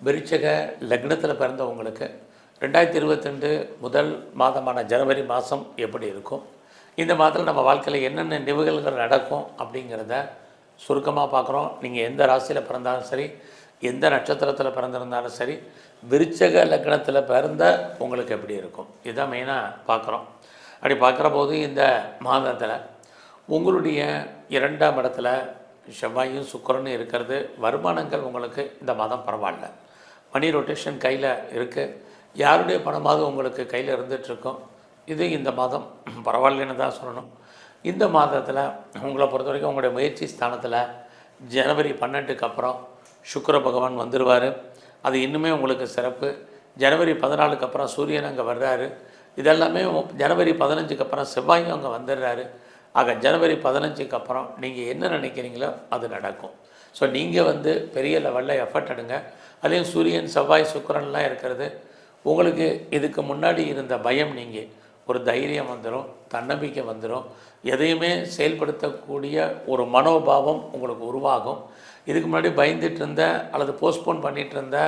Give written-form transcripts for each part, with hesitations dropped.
விருச்சிக லக்னத்தில் பிறந்தவங்களுக்கு 2022 முதல் மாதமான ஜனவரி மாதம் எப்படி இருக்கும், இந்த மாதத்தில் நம்ம வாழ்க்கையில் என்னென்ன நிகழ்வுகள் நடக்கும் அப்படிங்கிறத சுருக்கமாக பார்க்குறோம். நீங்கள் எந்த ராசியில் பிறந்தாலும் சரி, எந்த நட்சத்திரத்தில் பிறந்திருந்தாலும் சரி, விருச்சிக லக்னத்தில் பிறந்த உங்களுக்கு எப்படி இருக்கும் இதுதான் மெயினாக பார்க்குறோம். அப்படி பார்க்குற போது இந்த மாதத்தில் உங்களுடைய 2ஆம் இடத்துல செவ்வாயும் சுக்கிரனும் இருக்கிறது. வருமானங்கள் உங்களுக்கு இந்த மாதம் பரவாயில்ல. மணி ரொட்டேஷன் கையில் இருக்குது. யாருடைய பணமாவது உங்களுக்கு கையில் இருந்துகிட்ருக்கோம். இது இந்த மாதம் பரவாயில்லன்னு தான் சொல்லணும். இந்த மாதத்தில் உங்களை பொறுத்த வரைக்கும் உங்களுடைய முயற்சி ஸ்தானத்தில் ஜனவரி 12க்கு அப்புறம் சுக்கிர பகவான் வந்துடுவார். அது இன்னுமே உங்களுக்கு சிறப்பு. ஜனவரி 14க்கு அப்புறம் சூரியன் அங்கே வர்றாரு. இதெல்லாமே ஜனவரி 15க்கு அப்புறம் செவ்வாயும் அங்கே வந்துடுறாரு. ஆக ஜனவரி 15க்கு அப்புறம் நீங்கள் என்ன நினைக்கிறீங்களோ அது நடக்கும். ஸோ நீங்கள் பெரிய லெவலில் எஃபர்ட் எடுங்க. அதுலேயும் சூரியன் செவ்வாய் சுக்கிரன்லாம் இருக்கிறது. உங்களுக்கு இதுக்கு முன்னாடி இருந்த பயம் நீங்கள் ஒரு தைரியம் வந்துடும், தன்னம்பிக்கை வந்துடும், எதையுமே செயல்படுத்தக்கூடிய ஒரு மனோபாவம் உங்களுக்கு உருவாகும். இதுக்கு முன்னாடி பயந்துட்டு இருந்த அல்லது போஸ்ட்போன் பண்ணிகிட்டு இருந்த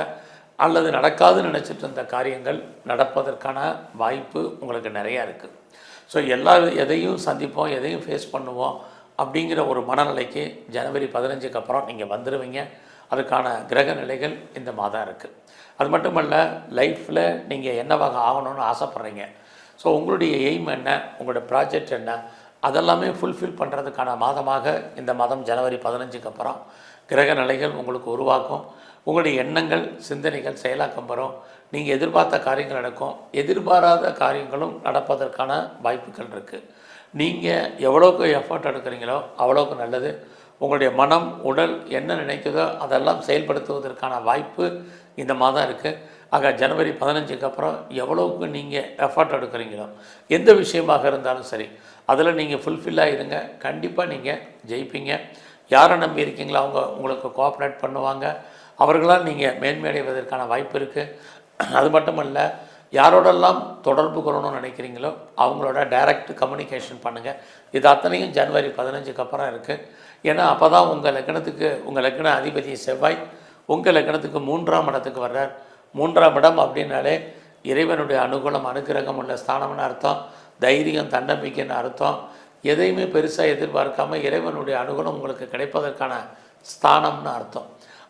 அல்லது நடக்காதுன்னு நினச்சிட்டு இருந்த காரியங்கள் நடப்பதற்கான வாய்ப்பு உங்களுக்கு நிறையா இருக்குது. ஸோ எதையும் சந்திப்போம், எதையும் ஃபேஸ் பண்ணுவோம் அப்படிங்கிற ஒரு மனநிலைக்கு ஜனவரி 15க்கு அப்புறம் நீங்கள் வந்துடுவீங்க. அதுக்கான கிரக நிலைகள் இந்த மாதம் இருக்குது. அது மட்டுமல்ல, லைஃப்பில் நீங்கள் என்னவாக ஆகணும்னு ஆசைப்பட்றீங்க, ஸோ உங்களுடைய எய்ம் என்ன, உங்களுடைய ப்ராஜெக்ட் என்ன, அதெல்லாமே ஃபுல்ஃபில் பண்ணுறதுக்கான மாதமாக இந்த மாதம் ஜனவரி 15க்கு அப்புறம் கிரக நிலைகள் உங்களுக்கு உருவாக்கும். உங்களுடைய எண்ணங்கள் சிந்தனைகள் செயலாக்கம் பெறும். நீங்கள் எதிர்பார்த்த காரியங்கள் நடக்கும். எதிர்பாராத காரியங்களும் நடப்பதற்கான வாய்ப்புகள் இருக்குது. நீங்கள் எவ்வளோக்கு எஃபர்ட் எடுக்கிறீங்களோ அவ்வளோக்கு நல்லது. உங்களுடைய மனம் உடல் என்ன நினைக்குதோ அதெல்லாம் செயல்படுத்துவதற்கான வாய்ப்பு இந்த மாதம் இருக்குது. ஆக ஜனவரி 15க்கு அப்புறம் எவ்வளோக்கு நீங்கள் எஃபர்ட் எடுக்கிறீங்களோ எந்த விஷயமாக இருந்தாலும் சரி, அதில் நீங்கள் ஃபுல்ஃபில்லாக இருங்க. கண்டிப்பாக நீங்கள் ஜெயிப்பீங்க. யாரை நம்பி இருக்கீங்களோ அவங்க உங்களுக்கு கோஆப்ரேட் பண்ணுவாங்க. அவர்களால் நீங்கள் மேன்மையடைவதற்கான வாய்ப்பு இருக்குது. அது மட்டுமல்ல, யாரோடெல்லாம் தொடர்பு கொள்ளணும்னு நினைக்கிறீங்களோ அவங்களோட டைரக்ட் கம்யூனிகேஷன் பண்ணுங்கள். இது அத்தனையும் ஜனவரி 15க்கு அப்புறம் இருக்குது. ஏன்னா அப்போ தான் உங்கள் லக்ன அதிபதி செவ்வாய் உங்கள் லக்னத்துக்கு 3ஆம் இடத்துக்கு வர்றார். 3ஆம் இடம் அப்படின்னாலே இறைவனுடைய அனுகூலம் அனுக்கிரகம் உள்ள ஸ்தானம்னு அர்த்தம். தைரியம் தன்னம்பிக்கைன்னு அர்த்தம். எதையுமே பெருசாக எதிர்பார்க்காம இறைவனுடைய அனுகூலம் உங்களுக்கு கிடைப்பதற்கான ஸ்தானம்னு அர்த்தம்.